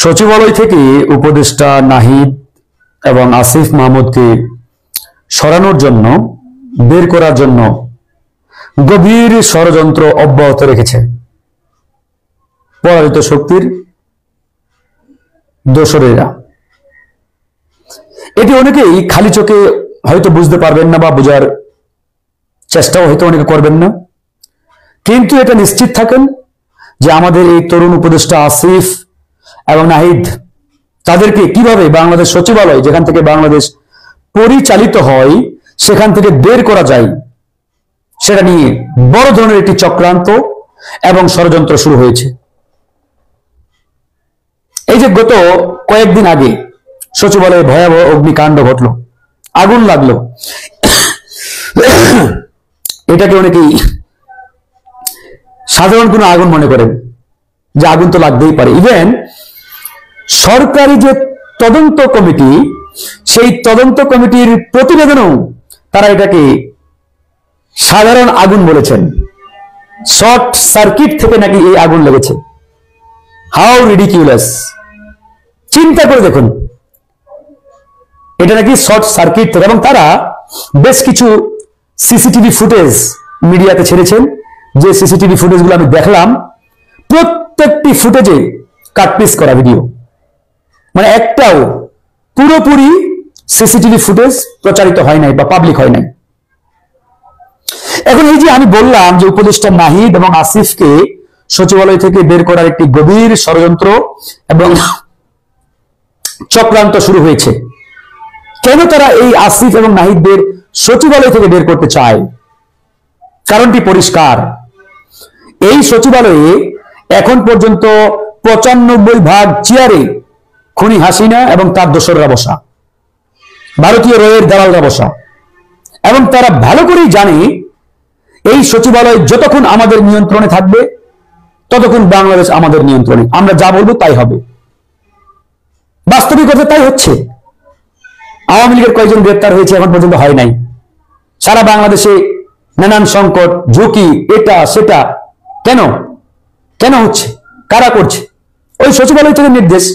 সচিবালয় থেকে উপদেষ্টা নাহিদ এবং আসিফ মাহমুদকে সরানোর জন্য, বের করার জন্য গভীর ষড়যন্ত্র অব্যাহত রেখেছে পরাজিত শক্তির দোসরেরা। এটি অনেকেই খালি চোখে হয়তো বুঝতে পারবেন না বা বোঝার চেষ্টাও হয়তো অনেকে করবেন না, কিন্তু এটা নিশ্চিত থাকেন যে আমাদের এই তরুণ উপদেষ্টা আসিফ এবং নাহিদ তাদেরকে কিভাবে বাংলাদেশ সচিবালয়, যেখান থেকে বাংলাদেশ পরিচালিত হয়, সেখান থেকে বের করা যায় সেটা নিয়ে বড় ধরনের একটি চক্রান্ত এবং ষড়যন্ত্র শুরু হয়েছে। এই যে গত কয়েকদিন আগে সচিবালয়ে ভয়াবহ অগ্নিকাণ্ড ঘটলো, আগুন লাগলো, এটাকে অনেকেই সাধারণ কোনো আগুন মনে করেন, যে আগুন তো লাগতেই পারে। ইভেন সরকারি যে তদন্ত কমিটি, সেই তদন্ত কমিটির প্রতিবেদনও তারা এটাকে সাধারণ আগুন বলেছেন। শর্ট সার্কিট থেকে নাকি এই আগুন লেগেছে। How ridiculous! চিন্তা করে দেখুন, এটা নাকি শর্ট সার্কিট থেকে। এবং তারা বেশ কিছু সিসিটিভি ফুটেজ মিডিয়াতে ছেড়েছেন, যে সিসিটিভি ফুটেজগুলো আমি দেখলাম, প্রত্যেকটি ফুটেজে কাটপিস করা ভিডিও, মানে একটাও পুরোপুরি সিসিটিভি ফুটেজ প্রচারিত হয় নাই বা পাবলিক হয় নাই। এখন এই যে আমি বললাম যে উপদেষ্টা নাহিদ এবং আসিফকে সচিবালয় থেকে বের করার একটি গভীর ষড়যন্ত্র এবং চক্রান্ত শুরু হয়েছে। কেন তারা এই আসিফ এবং নাহিদদের সচিবালয় থেকে বের করতে চায়? কারণটি পরিষ্কার। এই সচিবালয়ে এখন পর্যন্ত ৯৫% চেয়ারে খুনি হাসিনা এবং তার দোসররা বসা, ভারতীয় রয়ের দালালরা বসা, এবং তারা ভালো করেই জানে এই সচিবালয় যতক্ষণ আমাদের নিয়ন্ত্রণে থাকবে ততক্ষণ বাংলাদেশ আমাদের নিয়ন্ত্রণে, আমরা যা বলবো তাই হবে। বাস্তবিকতা তাই হচ্ছে। আওয়ামী লীগের কয়েকজন গ্রেপ্তার হয়েছে, এখন পর্যন্ত হয় নাই। সারা বাংলাদেশে নানান সংকট, ঝুঁকি, এটা সেটা, কেন কেন হচ্ছে? কারা করছে? ওই সচিবালয় থেকে নির্দেশ।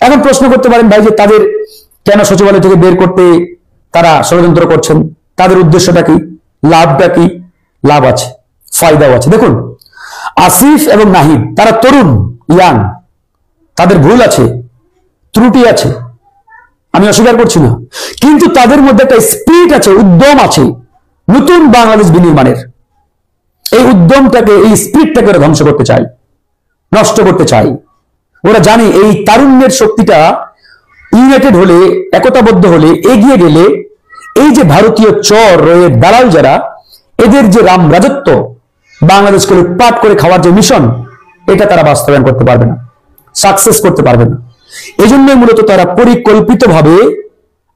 এখন প্রশ্ন করতে পারেন, ভাই, যে তাদের কেন সচিবালয় থেকে বের করতে তারা ষড়যন্ত্র করছেন? তাদের উদ্দেশ্যটা কি? লাভটা কি? লাভ আছে, ফায়দাও আছে। দেখুন, আসিফ এবং নাহিদ তারা তরুণ, ইয়াং, তাদের ভুল আছে, ত্রুটি আছে, আমি অস্বীকার করছি না, কিন্তু তাদের মধ্যে একটা স্পিরিট আছে, উদ্যম আছে নতুন বাংলাদেশ বিনির্মাণের। এই উদ্যমটাকে, এই স্পিরিটটাকে ওরা ধ্বংস করতে চায়, নষ্ট করতে চায়। ওরা জানে এই তারুণ্যের শক্তিটা ইউনাইটেড হলে, একতাবদ্ধ হলে, এগিয়ে গেলে, এই যে ভারতীয় চর রয়ের দালাল যারা, এদের যে রাম রাজত্ব, বাংলাদেশকে লুটপাট করে খাওয়ার যে মিশন, এটা তারা বাস্তবায়ন করতে পারবে না, সাকসেস করতে পারবে না। এই জন্যই মূলত তারা পরিকল্পিতভাবে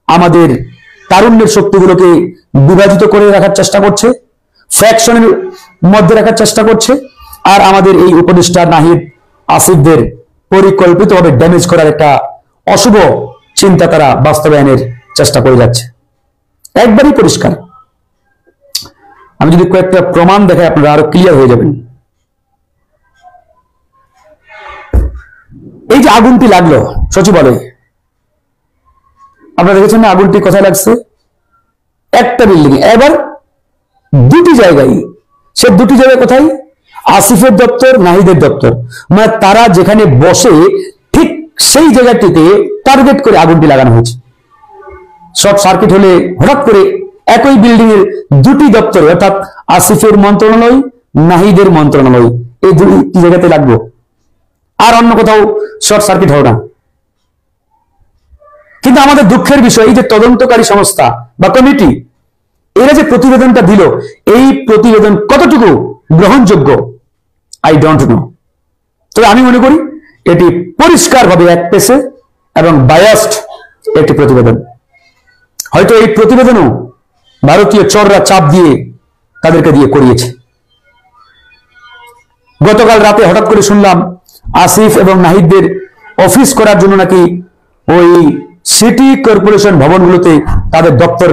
আমাদের তারুণ্যের শক্তিগুলোকে বিভাজিত করে রাখার চেষ্টা করছে, ফ্র্যাকশনের মধ্যে রাখার চেষ্টা করছে, আর আমাদের এই উপদেষ্টা নাহিদ আসিফদের পরিকল্পিতভাবে ড্যামেজ করার একটা অশুভ চিন্তা তারা বাস্তবায়নের চেষ্টা করে যাচ্ছে। একবারই পরিষ্কার। আমি যদি কয়েকটা প্রমাণ দেখাই, আপনারা আরো ক্লিয়ার হয়ে যাবেন। এই যে আগুনটি লাগলো সচিবালয়ে, আপনারা দেখেছেন না আগুনটি কোথায় লাগছে? একটা বিল্ডিং, এবার দুটি জায়গায়। সে দুটি জায়গায় কোথায়? আসিফের দপ্তর, নাহিদের দপ্তর। মানে তারা যেখানে বসে ঠিক সেই জায়গাটিতে টার্গেট করে আগুনটি লাগানো হয়েছে। শর্ট সার্কিট হলে হঠাৎ করে একই বিল্ডিং এর দুটি দপ্তরে, অর্থাৎ আসিফের মন্ত্রণালয়, নাহিদের মন্ত্রণালয়, এই দুটি জায়গাতে লাগবে, আর অন্য কোথাও শর্ট সার্কিট হবে না। কিন্তু আমাদের দুঃখের বিষয়, এই যে তদন্তকারী সংস্থা বা কমিটি, এরা যে প্রতিবেদনটা দিল, এই প্রতিবেদন কতটুকু গ্রহণযোগ্য আই ডোন্ট নো। তবে আমি মনে করি এটি পরিষ্কারভাবে এক পেশে এবং বায়াসড একটি প্রতিবেদন। হয়তো এই প্রতিবেদনও ভারতীয় চররা চাপ দিয়ে তাদেরকে দিয়ে করিয়েছে। গতকাল রাতে হঠাৎ করে শুনলাম আসিফ এবং নাহিদদের অফিস করার জন্য নাকি ওই সিটি কর্পোরেশন ভবনগুলোতে তাদের দপ্তর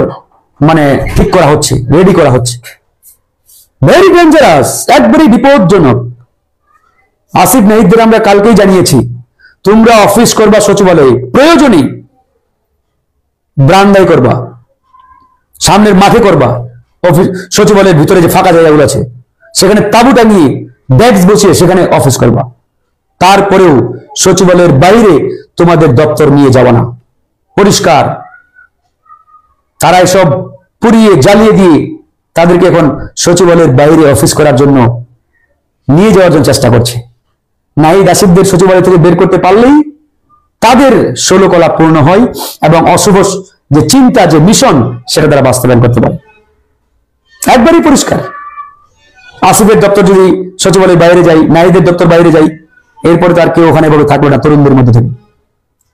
মানে ঠিক করা হচ্ছে, রেডি করা হচ্ছে। ভেরি ডেঞ্জারাস, একবারই বিপজ্জনক। আসিফ নাহিদদের আমরা কালকেই জানিয়েছি, তোমরা অফিস করবা সচিবালয়ে, প্রয়োজনে ব্রান্দায় করবা, সামনের মাঠে করবা, অফিস সচিবালয়ের ভিতরে যে ফাঁকা জায়গাগুলো আছে সেখানে তাঁবু টাঙিয়ে ডেস্ক বসিয়ে সেখানে অফিস করবা। তারপরেও সচিবালয়ের বাইরে তোমাদের দপ্তর নিয়ে যাওয়া না। পরিষ্কার। তারা এসব পুড়িয়ে জ্বালিয়ে দিয়ে তাদেরকে এখন সচিবালয়ের বাইরে অফিস করার জন্য নিয়ে যাওয়ার জন্য চেষ্টা করছে। নাহিদ আসিফদের সচিবালয় থেকে বের করতে পারলেই তাদের 16 কলা পূর্ণ হয় এবং অশুভ যে চিন্তা, যে মিশন, সেটা তারা বাস্তবায়ন করতে পারে। একবারই পরিষ্কার। আসিফের দপ্তর যদি সচিবালয়ের বাইরে যায়, নাহিদের দপ্তর বাইরে যায়, এরপরে তার কেউ ওখানে এভাবে থাকবে না। তরুণদের মধ্যে থেকে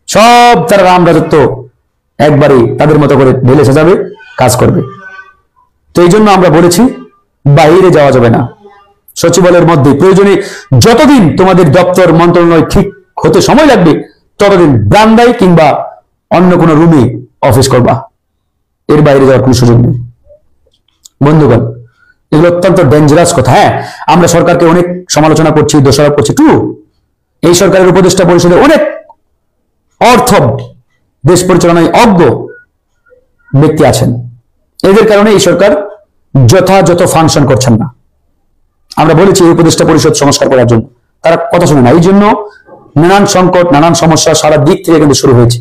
সব তারা রাম রাজত্ব একবারে তাদের মতো করে ঢেলে সাজাবে, কাজ করবে। তো এই জন্য আমরা বলেছি বাইরে যাওয়া যাবে না, সচিবালয়ের মধ্যে প্রয়োজনে যতদিন তোমাদের দপ্তর মন্ত্রণালয় ঠিক হতে সময় লাগবে ততদিন বারান্দায় কিংবা অন্য কোনো রুমে অফিস করবা, এর বাইরে যাওয়ার কোনো সুযোগ নেই। বন্ধুগণ, এগুলো অত্যন্ত ডেঞ্জারাস কথা। হ্যাঁ, আমরা সরকারকে অনেক সমালোচনা করছি, দোষারোপ করছি, এই সরকারের উপদেষ্টা পরিষদে অনেক অর্থ দেশ পরিচালনায় অজ্ঞ ব্যক্তি আছেন। এদের কারণে এই সরকার যথাযথ ফাংশন করছেন না। আমরা বলেছি এই উপদেষ্টা পরিষদ সংস্কার করার জন্য, তারা কথা শুনে না। এই জন্য নানান সংকট, নানান সমস্যা সারা দিক থেকে কিন্তু শুরু হয়েছে।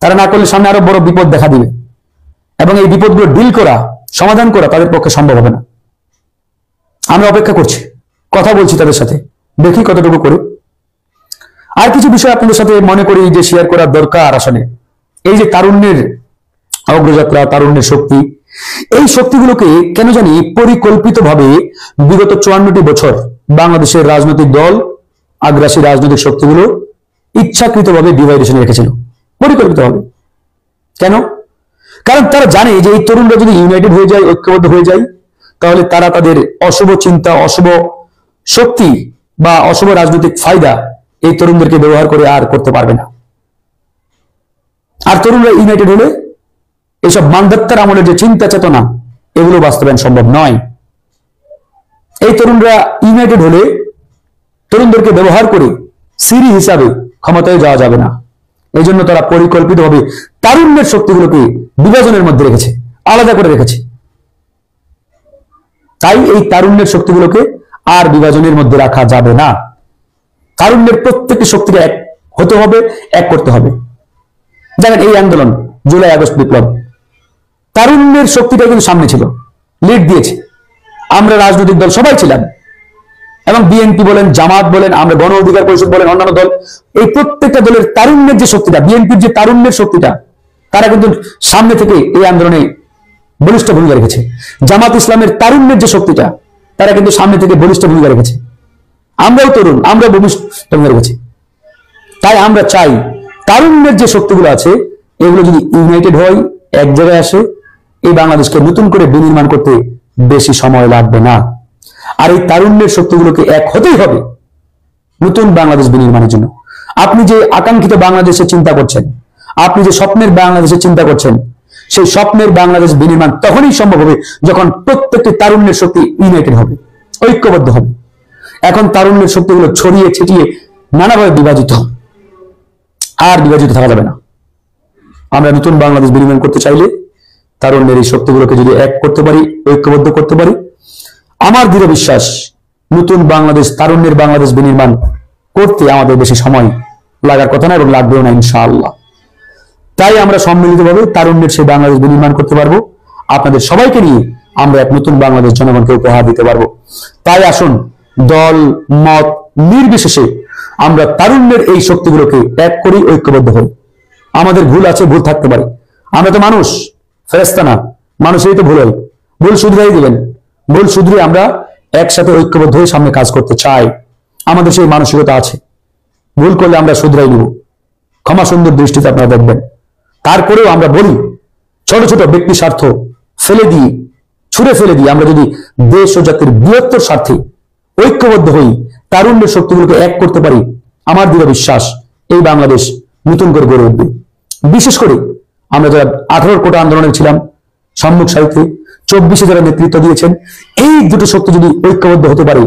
তারা না করলে সামনে আরো বড় বিপদ দেখা দিবে এবং এই বিপদগুলো ডিল করা, সমাধান করা তাদের পক্ষে সম্ভব হবে না। আমরা অপেক্ষা করছি, কথা বলছি তাদের সাথে, দেখি কতটুকু করে। আর কিছু বিষয় আপনাদের সাথে মনে করি যে শেয়ার করার দরকার। আসলে এই যে তারুণ্যের অগ্রযাত্রা, তারুণ্যের শক্তি, এই শক্তিগুলোকে কেন জানি পরিকল্পিতভাবে বিগত 54টি বছর বাংলাদেশের রাজনৈতিক দল, আগ্রাসী রাজনৈতিক শক্তিগুলো ইচ্ছাকৃতভাবে ডিভাইডেশনে রেখেছিল, পরিকল্পিতভাবে। কেন? কারণ তারা জানে যে এই তরুণরা যদি ইউনাইটেড হয়ে যায়, ঐক্যবদ্ধ হয়ে যায়, তাহলে তারা তাদের অশুভ চিন্তা, অশুভ শক্তি বা অশুভ রাজনৈতিক ফায়দা এই তরুণদেরকে ব্যবহার করে আর করতে পারবে না। আর তরুণরা ইউনাইটেড হলে এইসব মানধাত্তার আমলের যে চিন্তা চেতনা, এগুলো বাস্তবায়ন সম্ভব নয়। এই তরুণরা ইউনাইটেড হলে তরুণদেরকে ব্যবহার করে সিরি হিসাবে ক্ষমতায় যাওয়া যাবে না। এই জন্য তারা পরিকল্পিতভাবে তারুণ্যের শক্তিগুলোকে বিভাজনের মধ্যে রেখেছে, আলাদা করে রেখেছে। তাই এই তারুণ্যের শক্তিগুলোকে আর বিভাজনের মধ্যে রাখা যাবে না। তারুণ্যের প্রত্যেকটি শক্তিকে এক হতে হবে, এক করতে হবে। দেখেন এই আন্দোলন, জুলাই আগস্ট বিপ্লব, তারুণ্যের শক্তিটা কিন্তু সামনে ছিল, লিড দিয়েছে। আমরা রাজনৈতিক দল সবাই ছিলাম, এবং বিএনপি বলেন, জামাত বলেন, আমরা গণ অধিকার পরিষদ বলেন, অন্যান্য দল, এই প্রত্যেকটা দলের তারুণ্যের যে শক্তিটা, বিএনপির যে তারুণ্যের শক্তিটা, তারা কিন্তু সামনে থেকে এই আন্দোলনে বলিষ্ঠ ভূমিকা রেখেছে। জামাত ইসলামের তারুণ্যের যে শক্তিটা, তারা কিন্তু সামনে থেকে বলিষ্ঠ ভূমিকা রেখেছে। আমরাও তরুণ, আমরা বলিষ্ঠ ভূমিকা রেখেছি। তাই আমরা চাই তারুণ্যের যে শক্তিগুলো আছে, এগুলো যদি ইউনাইটেড হয়, এক জায়গায় আসে, এই বাংলাদেশকে নতুন করে বিনির্মাণ করতে বেশি সময় লাগবে না। আর এই তারুণ্যের শক্তিগুলোকে এক হতেই হবে নতুন বাংলাদেশ বিনির্মাণের জন্য। আপনি যে আকাঙ্ক্ষিত বাংলাদেশের চিন্তা করছেন, আপনি যে স্বপ্নের বাংলাদেশের চিন্তা করছেন, সেই স্বপ্নের বাংলাদেশ বিনির্মাণ তখনই সম্ভব হবে যখন প্রত্যেকটি তারুণ্যের শক্তি ইউনাইটেড হবে, ঐক্যবদ্ধ হবে। এখন তারুণ্যের শক্তিগুলো ছড়িয়ে ছিটিয়ে নানাভাবে বিভাজিত, আর বিভাজিত থাকা যাবে না। আমরা নতুন বাংলাদেশ বিনির্মাণ করতে চাইলে তারুণ্যের এই শক্তিগুলোকে যদি এক করতে পারি, ঐক্যবদ্ধ করতে পারি, আমার দৃঢ় বিশ্বাস নতুন বাংলাদেশ, তারুণ্যের বাংলাদেশ বিনির্মাণ করতে আমাদের বেশি সময় লাগার কথা না, এবং লাগবেও না ইনশাআল্লাহ। তাই আমরা সম্মিলিতভাবে তারুণ্যের সেই বাংলাদেশ বিনির্মাণ করতে পারবো। আপনাদের সবাইকে নিয়ে আমরা এক নতুন বাংলাদেশ জনগণকে উপহার দিতে পারবো। তাই আসুন, দল মত নির্বিশেষে আমরা তারুণ্যের এই শক্তিগুলোকে এক করি, ঐক্যবদ্ধ হই। আমাদের ভুল আছে, ভুল থাকতে পারে, আমরা তো মানুষ, ফেরেশতা না, মানুষেরই তো ভুল হয়। ভুল শুধরাই দিবেন, ভুল শুধরে আমরা একসাথে ঐক্যবদ্ধ হয়ে সামনে কাজ করতে চাই। আমাদের সেই মানসিকতা আছে। ভুল করলে আমরা শুধরাই নিব, ক্ষমা সুন্দর দৃষ্টিতে আপনারা দেখবেন। তারপরেও আমরা বলি, ছোট ছোট ব্যক্তি স্বার্থ ফেলে দিয়ে, ছুঁড়ে ফেলে দিয়ে আমরা যদি দেশ ও জাতির বৃহত্তর স্বার্থে ঐক্যবদ্ধ হই, তারুণ্যের শক্তিগুলোকে এক করতে পারি, আমার দৃঢ় বিশ্বাস এই বাংলাদেশ নতুন করে গড়ে উঠবে। বিশেষ করে আমরা যারা 18 কোটা আন্দোলনে ছিলাম, সম্মুখ সারিতে 24-এ যারা নেতৃত্ব দিয়েছেন, এই দুটো শক্তি যদি ঐক্যবদ্ধ হতে পারে,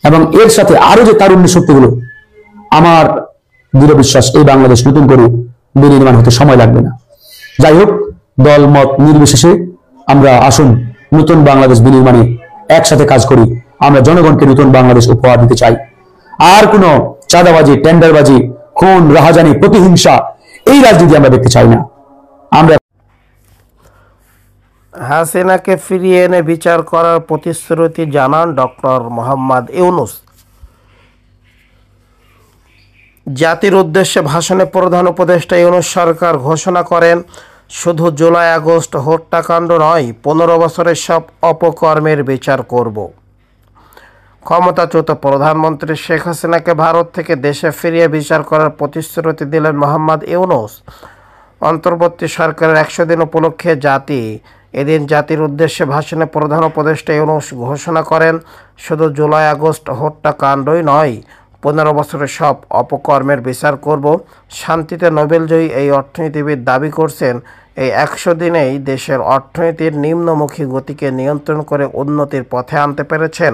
এবং এর সাথে আরো যে তারুণ্য শক্তিগুলো, আমার দৃঢ় বিশ্বাস এই বাংলাদেশ নতুন করে বিনির্মাণ হতে সময় লাগবে না। যাই হোক, দল মত নির্বিশেষে আমরা আসুন নতুন বাংলাদেশ বিনির্মাণে একসাথে কাজ করি। আমরা জনগণকে নতুন বাংলাদেশ উপহার দিতে চাই। আর কোনো চাঁদাবাজি, টেন্ডারবাজি, খুন, রাহাজানি, প্রতিহিংসা, এই রাজনীতি আমরা দেখতে চাই না। আমরা হাসিনাকে ফিরিয়ে এনে বিচার করার প্রতিশ্রুতি জানান ডক্টর মোহাম্মদ ইউনূস। জাতির উদ্দেশ্যে ভাষণে প্রধান উপদেষ্টা ইউনূস সরকার ঘোষণা করেন, শুধু জুলাই আগস্ট হত্যাকাণ্ড নয়, 15 বছরের সব অপকর্মের বিচার করব। ক্ষমতাচ্যুত প্রধানমন্ত্রী শেখ হাসিনাকে ভারত থেকে দেশে ফিরিয়ে বিচার করার প্রতিশ্রুতি দিলেন মোহাম্মদ ইউনূস। অন্তর্বর্তী সরকারের 100 দিন উপলক্ষে এদিন জাতির উদ্দেশ্যে ভাষণে প্রধান উপদেষ্টা ইউনূস ঘোষণা করেন, শুধু জুলাই আগস্ট হত্যাকাণ্ডই নয়, 15 বছরের সব অপকর্মের বিচার করব। শান্তিতে নোবেলজয়ী এই অর্থনীতিবিদ দাবি করছেন, এই 100 দিনেই দেশের অর্থনীতির নিম্নমুখী গতিকে নিয়ন্ত্রণ করে উন্নতির পথে আনতে পেরেছেন।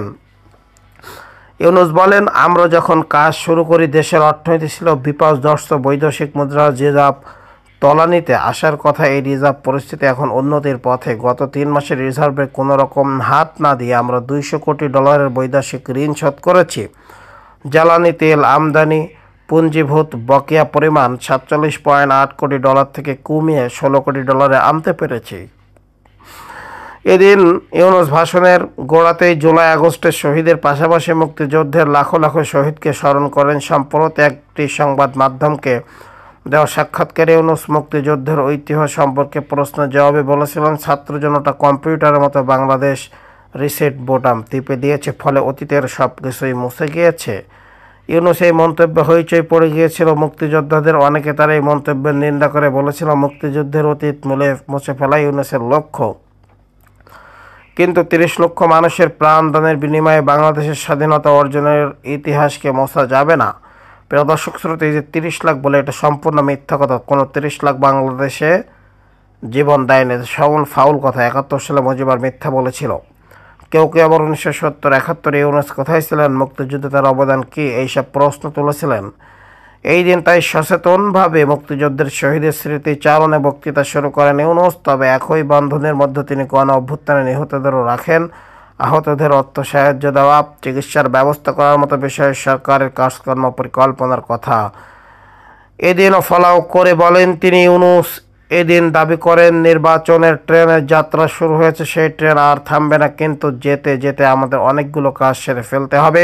ইউনূস বলেন, আমরা যখন কাজ শুরু করি দেশের অর্থনীতি ছিল বিপর্যস্ত, বৈদেশিক মুদ্রার রিজার্ভ তলানিতে আসার কথা। এই রিজার্ভ পরিস্থিতি এখন উন্নতির পথে। গত 3 মাসের রিজার্ভে কোনো রকম হাত না দিয়ে আমরা $200 কোটি বৈদেশিক ঋণ শোধ করেছি। জ্বালানি তেল আমদানি পুঞ্জীভূত বকেয়া পরিমাণ $47.8 কোটি থেকে কমিয়ে $16 কোটি আনতে পেরেছি। এদিন ইউনূস ভাষণের গোড়াতেই জুলাই আগস্টের শহীদের পাশাপাশি মুক্তিযুদ্ধের লাখো লাখো শহীদকে স্মরণ করেন। সম্প্রতি একটি সংবাদ মাধ্যমকে দেওয়া সাক্ষাৎকারে ইউনূস মুক্তিযুদ্ধের ঐতিহ্য সম্পর্কে প্রশ্নের জবাবে বলেছিলেন, ছাত্র জনতা কম্পিউটারের মতো বাংলাদেশ রিসেট বোতাম টিপে দিয়েছে, ফলে অতীতের সব কিছুই মুছে গিয়েছে। ইউনূস এই মন্তব্যে হইচই পড়ে গিয়েছিল। মুক্তিযোদ্ধাদের অনেকে তার এই মন্তব্যের নিন্দা করে বলেছিল, মুক্তিযুদ্ধের অতীত মুছে ফেলাই ইউনূসের লক্ষ্য। কিন্তু 30 লক্ষ মানুষের প্রাণদানের বিনিময়ে বাংলাদেশের স্বাধীনতা অর্জনের ইতিহাসকে মোছা যাবে না। প্রিয় দর্শক শ্রোতা, এই যে 30 লাখ বলে, এটা সম্পূর্ণ মিথ্যা কথা। কোনো 30 লাখ বাংলাদেশে জীবন দেয়নি, সবল ফাউল কথা। 71 সালে মুজিবুর মিথ্যা বলেছিল। কেউ কেউ আবার 1970-71 ইউনূস কোথায় ছিলেন, মুক্তিযুদ্ধে তার অবদান কী, এইসব প্রশ্ন তুলেছিলেন। এই দিন তাই সচেতনভাবে মুক্তিযুদ্ধের শহীদের স্মৃতি চারণে বক্তৃতা শুরু করেন ইউনূস। তবে একই বন্ধনের মধ্যে তিনি গণ অভ্যুত্থানে নিহতদেরও রাখেন। আহতদের অর্থ সাহায্য দেওয়া, চিকিৎসার ব্যবস্থা করার মতো বিষয়ে সরকারের কাজকর্ম পরিকল্পনার কথা এদিনও ফলাও করে বলেন তিনি। ইউনূস এদিন দাবি করেন, নির্বাচনের ট্রেনের যাত্রা শুরু হয়েছে, সেই ট্রেন আর থামবে না, কিন্তু যেতে যেতে আমাদের অনেকগুলো কাজ সেরে ফেলতে হবে।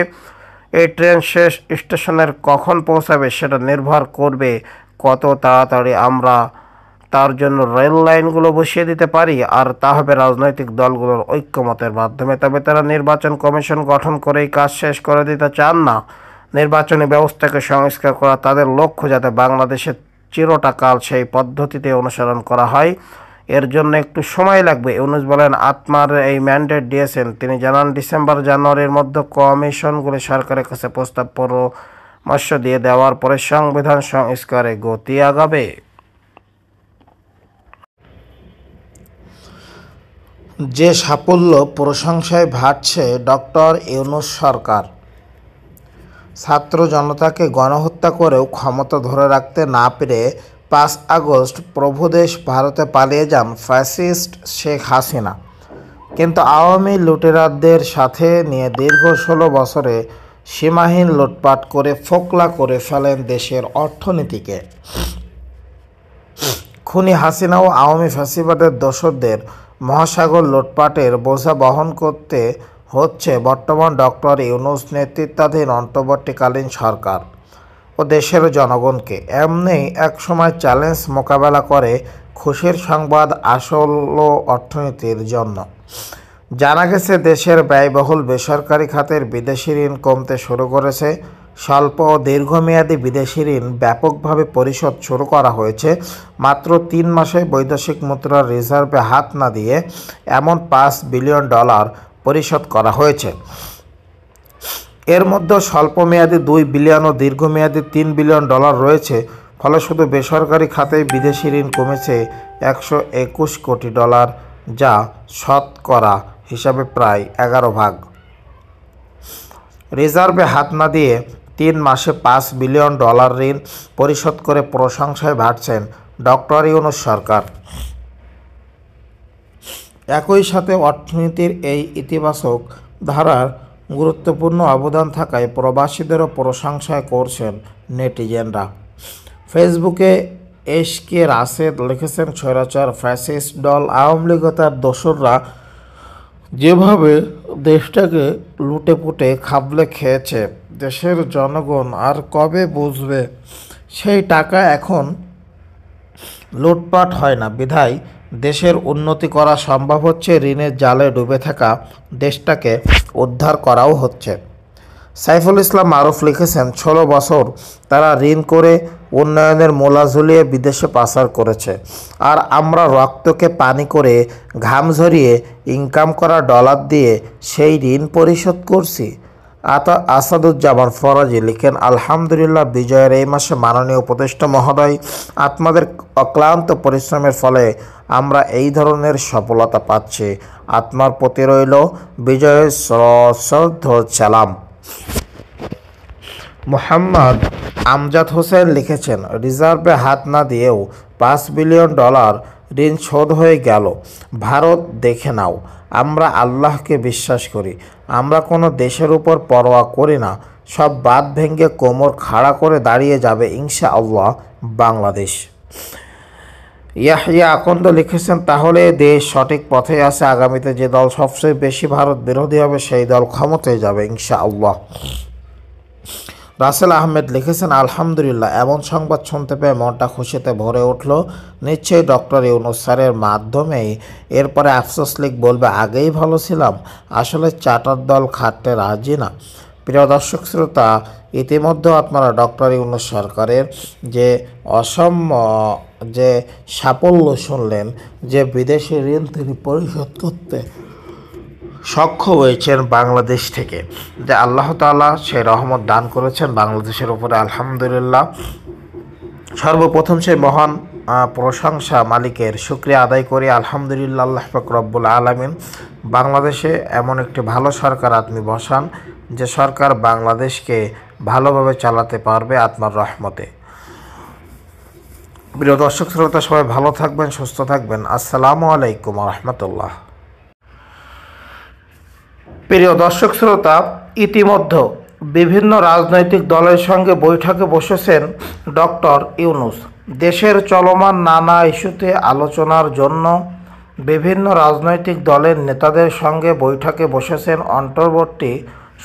এই ট্রেন শেষ স্টেশনের কখন পৌঁছাবে সেটা নির্ভর করবে কত তাড়াতাড়ি আমরা তার জন্য রেল লাইনগুলো বসিয়ে দিতে পারি, আর তা হবে রাজনৈতিক দলগুলোর ঐক্যমতের মাধ্যমে। তবে তারা নির্বাচন কমিশন গঠন করেই কাজ শেষ করে দিতে চান না। নির্বাচনী ব্যবস্থাকে সংস্কার করা তাদের লক্ষ্য, যাতে বাংলাদেশের চিরটাকাল সেই পদ্ধতিতে অনুসরণ করা হয়। এর জন্য একটু সময় লাগবে। ইউনূস বলেন, আত্মার এই ম্যান্ডেট দিয়েছেন। তিনি জানান, ডিসেম্বর-জানুয়ারির মধ্যে কমিশনগুলি সরকারের কাছে প্রস্তাব পরামর্শ দিয়ে দেওয়ার পরে সংবিধান সংস্কারে গতি আগাবে। যে সাফল্য প্রশংসায় ভাটছে ডক্টর ইউনূস সরকার। ছাত্র জনতাকে গণহত্যা করেও ক্ষমতা ধরে রাখতে না পেরে 5 আগস্ট প্রভুদেশ ভারতে পালিয়ে যান ফ্যাসিস্ট শেখ হাসিনা। কিন্তু আওয়ামী লুটেরাদের সাথে নিয়ে দীর্ঘ 16 বছরে সীমাহীন লুটপাট করে ফোকলা করে ফেলেন দেশের অর্থনীতিকে। খুনি হাসিনা ও আওয়ামী ফ্যাসিবাদের দোসরদের মহাসাগর লুটপাটের বোঝা বহন করতে হচ্ছে বর্তমান ডক্টর ইউনূস নেতৃত্বাধীন অন্তর্বর্তীকালীন সরকার ও দেশের জনগণকে। এমনি এক সময় চ্যালেঞ্জ মোকাবেলা করে খুশির সংবাদ আসলো অর্থনীতির জন্য। জানা গেছে, দেশের ব্যয়বহুল বেসরকারি খাতের বিদেশি ঋণ কমতে শুরু করেছে। স্বল্প ও দীর্ঘমেয়াদী বিদেশি ঋণ ব্যাপকভাবে পরিশোধ শুরু করা হয়েছে। মাত্র 3 মাসে বৈদেশিক মুদ্রার রিজার্ভে হাত না দিয়ে এমন $5 বিলিয়ন পরিশোধ করা হয়েছে। এর মধ্যে স্বল্পমেয়াদী $2 বিলিয়ন ও দীর্ঘমেয়াদী $3 বিলিয়ন রয়েছে। ফলে শুধু বেসরকারি খাতেই বিদেশি ঋণ কমেছে $121 কোটি, যা শতকরা হিসাবে প্রায় 11 ভাগ। রিজার্ভে হাত না দিয়ে 3 মাসে $5 বিলিয়ন ঋণ পরিশোধ করে প্রশংসায় ভাটছেন ডক্টর ইউনূস সরকার। একই সাথে অর্থনীতির এই ইতিবাচক ধারার গুরুত্বপূর্ণ অবদান থাকায় প্রবাসীদেরও প্রশংসায় করছেন নেটিজেনরা। ফেসবুকে এসকে রাশেদ লিখেছেন, স্বৈরাচার ফ্যাসিস্ট দল আওয়ামী লীগ ও তার দোসররা যেভাবে দেশটাকে লুটেপুটে খাবলে খেয়েছে, দেশের জনগণ আর কবে বুঝবে সেই টাকা এখন লুটপাট হয় না বিধায় দেশের উন্নতি করা সম্ভব হচ্ছে, ঋণের জালে ডুবে থাকা দেশটাকে উদ্ধার করাও হচ্ছে। সাইফুল ইসলাম মারুফ লিখেছেন, 16 বছর তারা ঋণ করে উন্নয়নের মূলা ঝুলিয়ে বিদেশে পাচার করেছে, আর আমরা রক্তকে পানি করে ঘাম ঝরিয়ে ইনকাম করা ডলার দিয়ে সেই ঋণ পরিশোধ করছি। আসাদুজ্জামান ফরাজি লিখেন, আলহামদুলিল্লাহ, বিজয়ের এই মাসে মাননীয় উপদেষ্টা মহোদয় আপনাদের অক্লান্ত পরিশ্রমের ফলে আমরা এই ধরনের সফলতা পাচ্ছি। আত্মার প্রতি রইল বিজয়ের সশ্রদ্ধ সালাম। মোহাম্মদ আমজাদ হোসেন লিখেছেন, রিজার্ভে হাত না দিয়েও $5 বিলিয়ন ঋণ শোধ হয়ে গেল। ভারত দেখে নাও, আমরা আল্লাহকে বিশ্বাস করি, আমরা কোনো দেশের উপর পরোয়া করি না, সব বাঁধ ভেঙে কোমর খাড়া করে দাঁড়িয়ে যাবে ইনশাআল্লাহ বাংলাদেশ। ইয়াহিয়া আকন্দ লিখেছেন, তাহলে দেশ সঠিক পথে আছে, আগামীতে যে দল সবচেয়ে বেশি ভারত বিরোধী হবে সেই দল ক্ষমতায় যাবে ইনশাআল্লাহ। রাসেল আহমেদ লিখেছেন, আলহামদুলিল্লাহ, এমন সংবাদ শুনতে পেয়ে মনটা খুশিতে ভরে উঠল। নিশ্চয়ই ডক্টর ইউনূস স্যারের মাধ্যমেই এরপরে আফসোস লীগ বলবে আগেই ভালো ছিলাম। আসলে চার্টার দল খাটতে রাজি না। প্রিয় দর্শক শ্রোতা, ইতিমধ্যে আপনারা ডক্টর ইউনূস সরকারের যে সাফল্য শুনলেন, যে বিদেশি ঋণ তিনি পরিশোধ করতে সক্ষম হয়েছেন বাংলাদেশ থেকে, যে আল্লাহ তাআলা সেই রহমত দান করেছেন বাংলাদেশের উপরে, আলহামদুলিল্লাহ। সর্বপ্রথম সেই মহান প্রশংসা মালিকের শুকরিয়া আদায় করি, আলহামদুলিল্লাহ। আল্লাহ পাক রব্বুল আলামিন বাংলাদেশে এমন একটি ভালো সরকার আপনি বসান, যে সরকার বাংলাদেশকে ভালোভাবে চালাতে পারবে আপনার রহমতে। প্রিয় দর্শক শ্রোতা, সবাই ভালো থাকবেন, সুস্থ থাকবেন। আসসালামু আলাইকুম ওয়া রাহমাতুল্লাহ। প্রিয় দর্শক শ্রোতা, ইতিমধ্যে বিভিন্ন রাজনৈতিক দলের সঙ্গে বৈঠকে বসেছেন ডক্টর ইউনূস। দেশের চলমান নানা ইস্যুতে আলোচনার জন্য বিভিন্ন রাজনৈতিক দলের নেতাদের সঙ্গে বৈঠকে বসেছেন অন্তর্বর্তী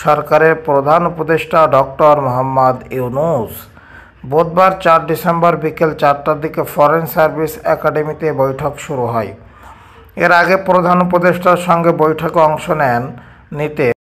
সরকারের প্রধান উপদেষ্টা ডক্টর মোহাম্মদ ইউনূস। বুধবার 4 ডিসেম্বর বিকেল 4টার দিকে ফরেন সার্ভিস একাডেমিতে বৈঠক শুরু হয়। এর আগে প্রধান উপদেষ্টার সঙ্গে বৈঠকে অংশ নিতে